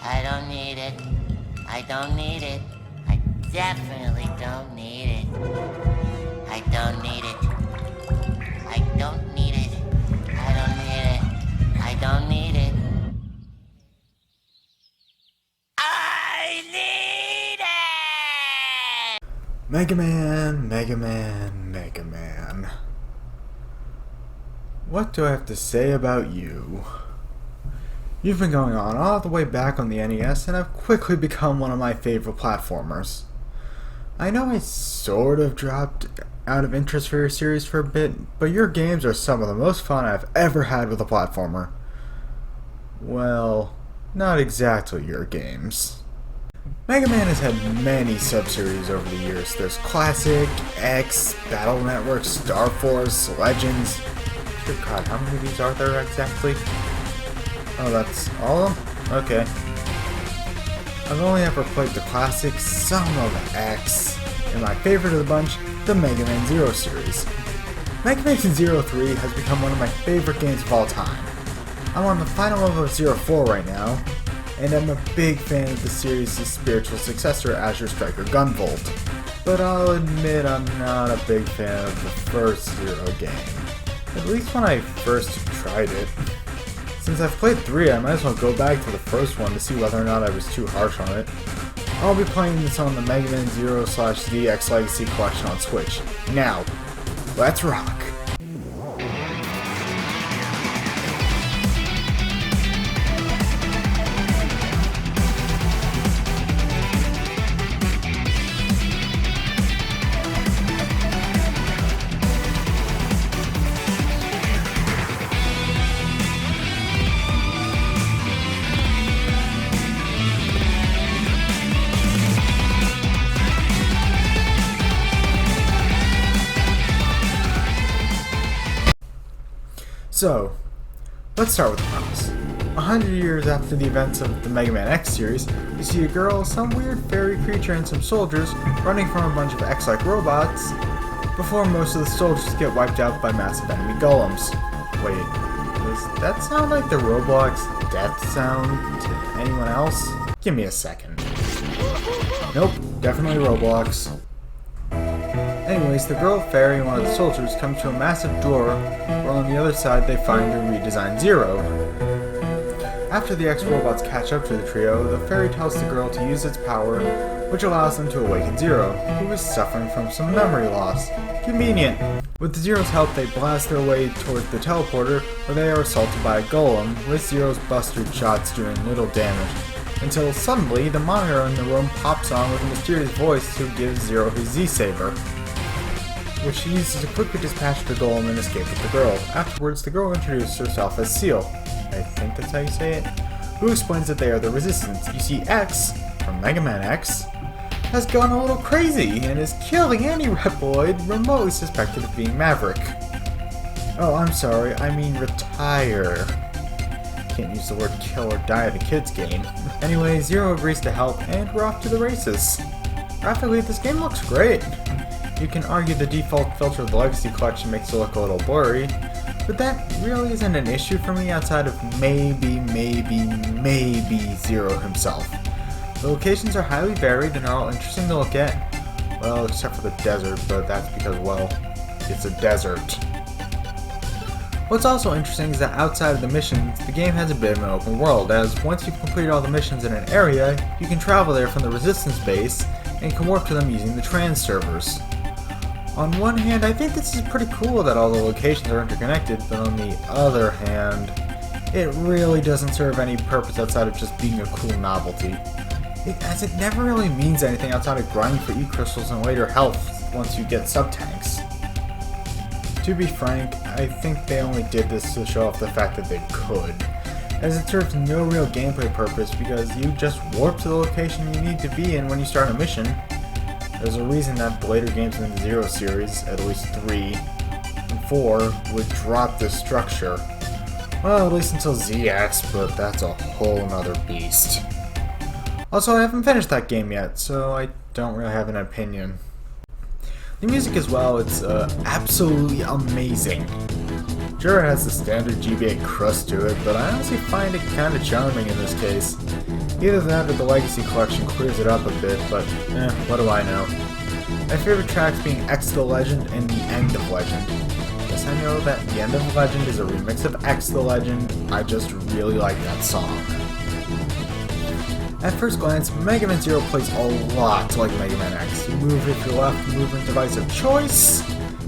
I don't need it. I don't need it. I definitely don't need it. I don't need it. I don't need it. I don't need it. I don't need it. I need it! Megaman, Megaman, Megaman. What do I have to say about you? You've been going on all the way back on the NES and have quickly become one of my favorite platformers. I know I sort of dropped out of interest for your series for a bit, but your games are some of the most fun I've ever had with a platformer. Well, not exactly your games. Mega Man has had many sub-series over the years. There's Classic, X, Battle Network, Star Force, Legends. Good God, how many of these are there exactly? Oh, that's all of them? Okay. I've only ever played the Classic, some of X, and my favorite of the bunch, the Mega Man Zero series. Mega Man Zero 3 has become one of my favorite games of all time. I'm on the final level of Zero 4 right now, and I'm a big fan of the series' spiritual successor, Azure Striker Gunvolt. But I'll admit I'm not a big fan of the first Zero game. At least when I first tried it. Since I've played 3, I might as well go back to the first one to see whether or not I was too harsh on it. I'll be playing this on the Mega Man Zero / ZX Legacy Collection on Switch. Now, let's rock! So, let's start with the premise. 100 years after the events of the Mega Man X series, you see a girl, some weird fairy creature, and some soldiers running from a bunch of X-like robots before most of the soldiers get wiped out by massive enemy golems. Wait, does that sound like the Roblox death sound to anyone else? Give me a second. Nope, definitely Roblox. Anyways, the girl fairy and one of the soldiers come to a massive door, where on the other side they find a redesigned Zero. After the X-robots catch up to the trio, the fairy tells the girl to use its power, which allows them to awaken Zero, who is suffering from some memory loss. Convenient! With Zero's help, they blast their way towards the teleporter, where they are assaulted by a golem, with Zero's buster shots doing little damage. Until suddenly, the monitor in the room pops on with a mysterious voice who gives Zero his Z-Saber, which he uses to quickly dispatch the golem and escape with the girl. Afterwards, the girl introduces herself as Seal, I think that's how you say it, who explains that they are the Resistance. You see, X, from Mega Man X, has gone a little crazy and is killing any Reploid remotely suspected of being Maverick. Oh, I'm sorry, I mean retire. Can't use the word kill or die at a kid's game. Anyway, Zero agrees to help, and we're off to the races. Graphically, this game looks great. You can argue the default filter of the Legacy Collection makes it look a little blurry, but that really isn't an issue for me outside of maybe Zero himself. The locations are highly varied and are all interesting to look at, well, except for the desert, but that's because, well, it's a desert. What's also interesting is that outside of the missions, the game has a bit of an open world, as once you've completed all the missions in an area, you can travel there from the Resistance base and can warp to them using the trans servers. On one hand, I think this is pretty cool that all the locations are interconnected, but on the other hand, it really doesn't serve any purpose outside of just being a cool novelty, as it never really means anything outside of grinding for E-crystals and later health once you get sub-tanks. To be frank, I think they only did this to show off the fact that they could, as it serves no real gameplay purpose because you just warp to the location you need to be in when you start a mission. There's a reason that the later games in the Zero series, at least 3 and 4, would drop this structure. Well, at least until ZX, but that's a whole nother beast. Also, I haven't finished that game yet, so I don't really have an opinion. The music as well, it's absolutely amazing. Sure, it has the standard GBA crust to it, but I honestly find it kinda charming in this case. Either that or the Legacy Collection clears it up a bit, but what do I know. My favorite tracks being X the Legend and The End of Legend. Yes, I know that The End of Legend is a remix of X the Legend, I just really like that song. At first glance, Mega Man Zero plays a lot like Mega Man X. You move with your left movement device of choice,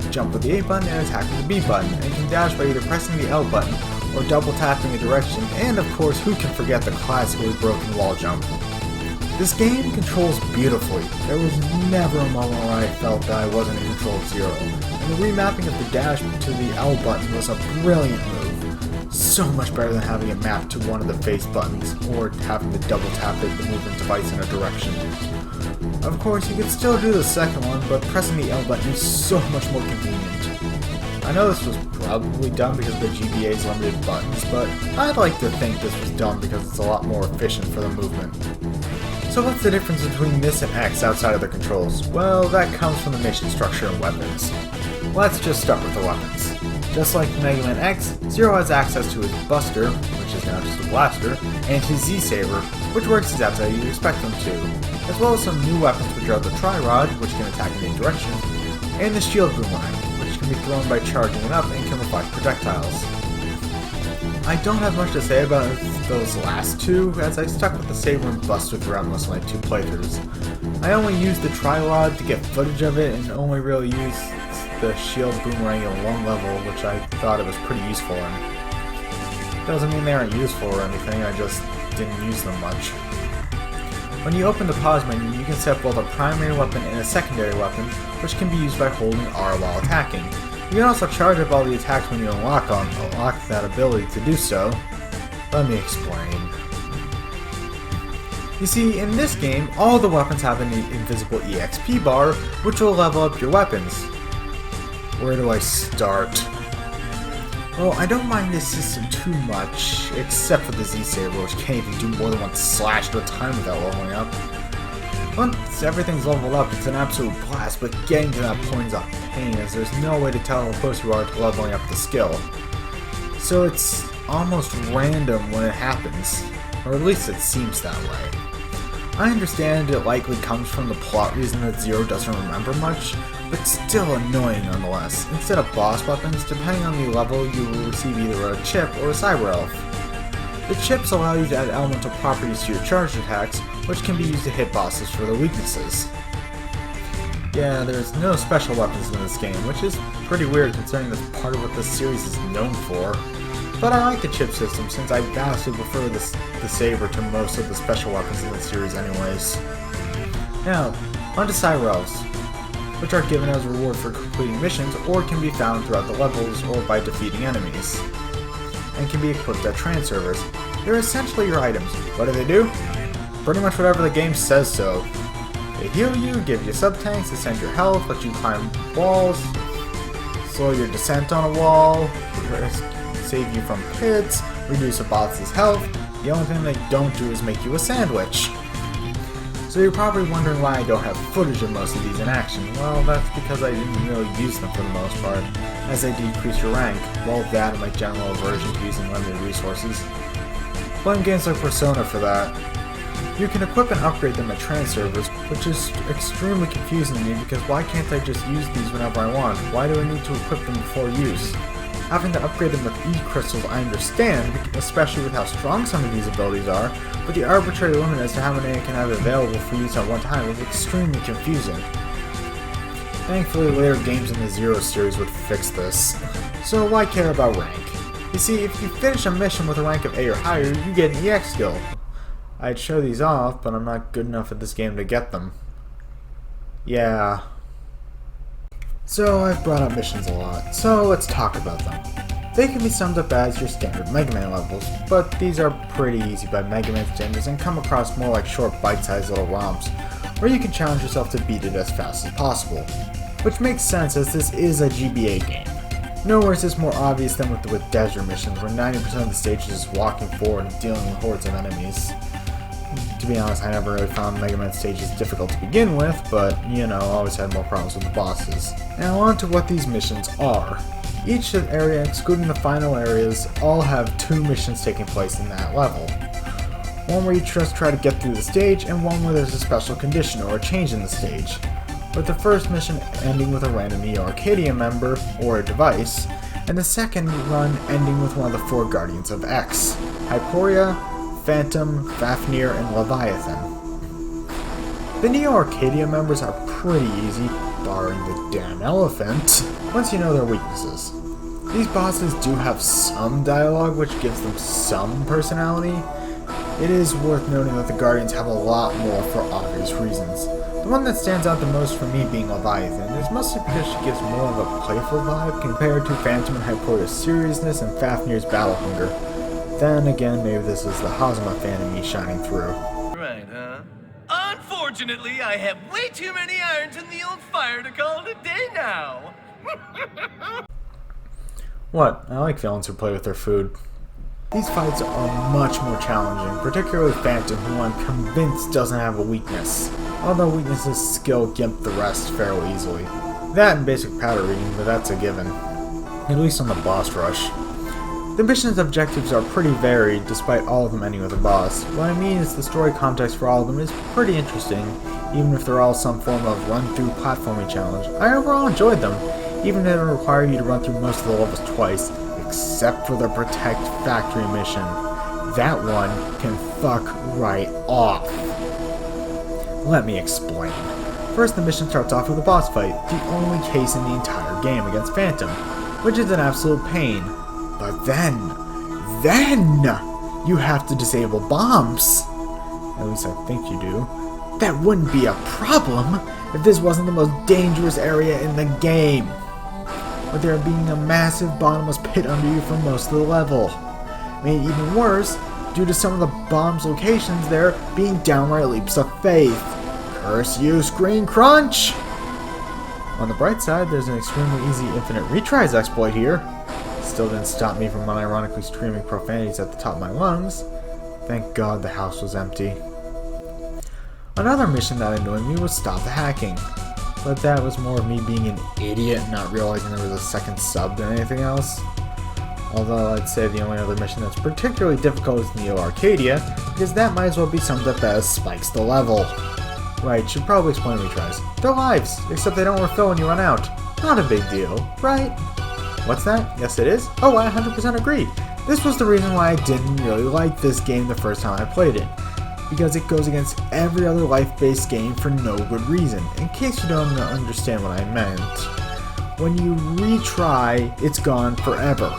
jump with the A button and attack with the B button, and you can dash by either pressing the L button or double tapping a direction, and of course, who can forget the classically broken wall jump. This game controls beautifully. There was never a moment where I felt that I wasn't in control of Zero, and the remapping of the dash to the L button was a brilliant move. So much better than having it mapped to one of the face buttons, or having to double tap the movement device in a direction. Of course, you could still do the second one, but pressing the L button is so much more convenient. I know this was probably done because of the GBA's limited buttons, but I'd like to think this was done because it's a lot more efficient for the movement. So what's the difference between this and X outside of the controls? Well, that comes from the mission structure and weapons. Let's just start with the weapons. Just like Mega Man X, Zero has access to his Buster, which is now just a blaster, and his Z-Saber, which works exactly how you expect them to, as well as some new weapons which are the Tri-Rod, which can attack in any direction, and the Shield Boomerang, which can be thrown by charging it up and can reflect projectiles. I don't have much to say about those last two, as I stuck with the Saber and Buster throughout most of my two playthroughs. I only used the Tri-Rod to get footage of it, and only really used the Shield Boomerang in one level, which I thought it was pretty useful in. Doesn't mean they aren't useful or anything, I just didn't use them much. When you open the pause menu, you can set both a primary weapon and a secondary weapon, which can be used by holding R while attacking. You can also charge up all the attacks when you unlock that ability to do so. Let me explain. You see, in this game, all the weapons have an invisible EXP bar, which will level up your weapons. Where do I start? Well, I don't mind this system too much, except for the Z-Saber, which can't even do more than one slash at a time without leveling up. Once everything's leveled up, it's an absolute blast, but getting to that point is a pain, as there's no way to tell how close you are to leveling up the skill. So it's almost random when it happens, or at least it seems that way. I understand it likely comes from the plot reason that Zero doesn't remember much, but still annoying nonetheless. Instead of boss weapons, depending on the level, you will receive either a chip or a cyber elf. The chips allow you to add elemental properties to your charged attacks, which can be used to hit bosses for their weaknesses. Yeah, there's no special weapons in this game, which is pretty weird considering that's part of what this series is known for. But I like the chip system since I vastly prefer the Saber to most of the special weapons in the series anyways. Now, onto cyber elves, which are given as a reward for completing missions or can be found throughout the levels or by defeating enemies, and can be equipped at train servers. They're essentially your items. What do? Pretty much whatever the game says so. They heal you, give you sub-tanks, ascend your health, let you climb walls, slow your descent on a wall, save you from pits, reduce a boss's health. The only thing they don't do is make you a sandwich. So you're probably wondering why I don't have footage of most of these in action. Well, that's because I didn't really use them for the most part, as they decrease your rank, well that and my general aversion to using limited resources. Blame games like Persona for that. You can equip and upgrade them at train servers, which is extremely confusing to me because why can't I just use these whenever I want? Why do I need to equip them before use? Having to upgrade them with E-crystals I understand, especially with how strong some of these abilities are, but the arbitrary limit as to how many I can have available for use at one time is extremely confusing. Thankfully, later games in the Zero series would fix this. So why care about rank? You see, if you finish a mission with a rank of A or higher, you get an EX skill. I'd show these off, but I'm not good enough at this game to get them. Yeah. So I've brought up missions a lot, so let's talk about them. They can be summed up as your standard Mega Man levels, but these are pretty easy by Mega Man standards and come across more like short bite-sized little romps, where you can challenge yourself to beat it as fast as possible. Which makes sense as this is a GBA game. Nowhere is this more obvious than with desert missions, where 90% of the stage is just walking forward and dealing with hordes of enemies. To be honest, I never really found Mega Man stages difficult to begin with, but, you know, I always had more problems with the bosses. Now on to what these missions are. Each area, excluding the final areas, all have 2 missions taking place in that level. one where you just try to get through the stage, and one where there's a special condition or a change in the stage, with the first mission ending with a random Neo Arcadia member or a device, and the second run ending with one of the 4 Guardians of X: Hyporia, Phantom, Fafnir, and Leviathan. The Neo Arcadia members are pretty easy, barring the damn elephant, once you know their weaknesses. These bosses do have some dialogue, which gives them some personality. It is worth noting that the Guardians have a lot more for obvious reasons. The one that stands out the most for me being Leviathan is mostly because she gives more of a playful vibe compared to Phantom and Hyporia's seriousness and Fafnir's battle hunger. Then again, maybe this is the Hazama fan in me shining through. Right, huh? Unfortunately, I have way too many irons in the old fire to call it a day now. What? I like villains who play with their food. These fights are much more challenging, particularly Phantom, who I'm convinced doesn't have a weakness. Although weaknesses skill gimp the rest fairly easily. That and basic powder reading, but that's a given. At least on the boss rush. The mission's objectives are pretty varied, despite all of them ending with a boss. What I mean is the story context for all of them is pretty interesting, even if they're all some form of run-through platforming challenge. I overall enjoyed them, even if it required you to run through most of the levels twice, except for the Protect Factory mission. That one can fuck right off. Let me explain. First, the mission starts off with a boss fight, the only case in the entire game against Phantom, which is an absolute pain. But then, you have to disable bombs. At least I think you do. That wouldn't be a problem if this wasn't the most dangerous area in the game, with there being a massive bottomless pit under you for most of the level. Made even worse, due to some of the bomb's locations there being downright leaps of faith. Curse you, Screen Crunch! On the bright side, there's an extremely easy infinite retries exploit here. Still didn't stop me from unironically screaming profanities at the top of my lungs. Thank God the house was empty. Another mission that annoyed me was stop the hacking, but that was more of me being an idiot and not realizing there was a second sub than anything else. Although I'd say the only other mission that's particularly difficult is Neo Arcadia, because that might as well be summed up as spikes the level. Right, should probably explain retries. They're lives, except they don't refill when you run out. Not a big deal, right? What's that? Yes it is? Oh, I 100% agree. This was the reason why I didn't really like this game the first time I played it. Because it goes against every other life-based game for no good reason. In case you don't understand what I meant, when you retry, it's gone forever.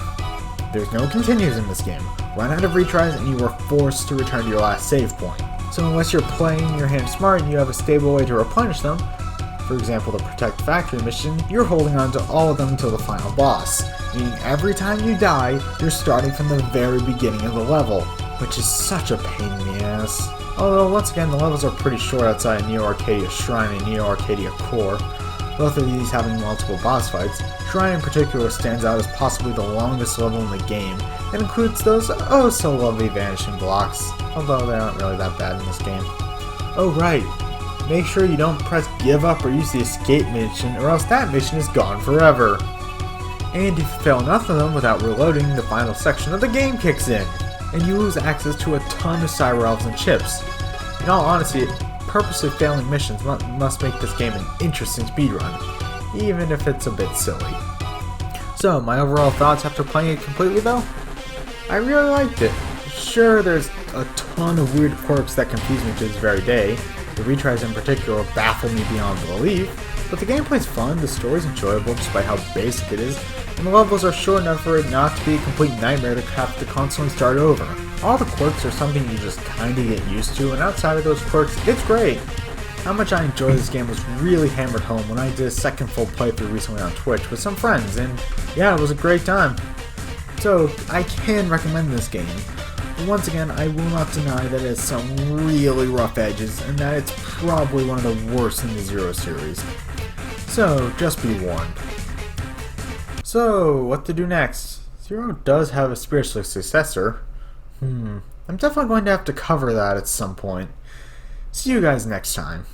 There's no continues in this game. Run out of retries and you are forced to return to your last save point. So unless you're playing your hand smart and you have a stable way to replenish them, for example the Protect Factory mission, you're holding on to all of them until the final boss, meaning every time you die, you're starting from the very beginning of the level, which is such a pain in the ass. Although once again the levels are pretty short outside of Neo Arcadia Shrine and Neo Arcadia Core, both of these having multiple boss fights. Shrine in particular stands out as possibly the longest level in the game, and includes those oh so lovely vanishing blocks, although they aren't really that bad in this game. Oh right, make sure you don't press give up or use the escape mission, or else that mission is gone forever. And if you fail enough of them without reloading, the final section of the game kicks in, and you lose access to a ton of Cyber Elves and chips. In all honesty, purposely failing missions must make this game an interesting speedrun, even if it's a bit silly. So, my overall thoughts after playing it completely though? I really liked it. Sure, there's a ton of weird quirks that confuse me to this very day. The retries in particular baffle me beyond belief, but the gameplay's fun, the story's enjoyable despite how basic it is, and the levels are short enough for it not to be a complete nightmare to have to constantly start over. All the quirks are something you just kinda get used to, and outside of those quirks, it's great. How much I enjoy this game was really hammered home when I did a second full playthrough recently on Twitch with some friends, and yeah, it was a great time. So, I can recommend this game. But once again, I will not deny that it has some really rough edges, and that it's probably one of the worst in the Zero series. So, just be warned. So, what to do next? Zero does have a spiritual successor. I'm definitely going to have to cover that at some point. See you guys next time.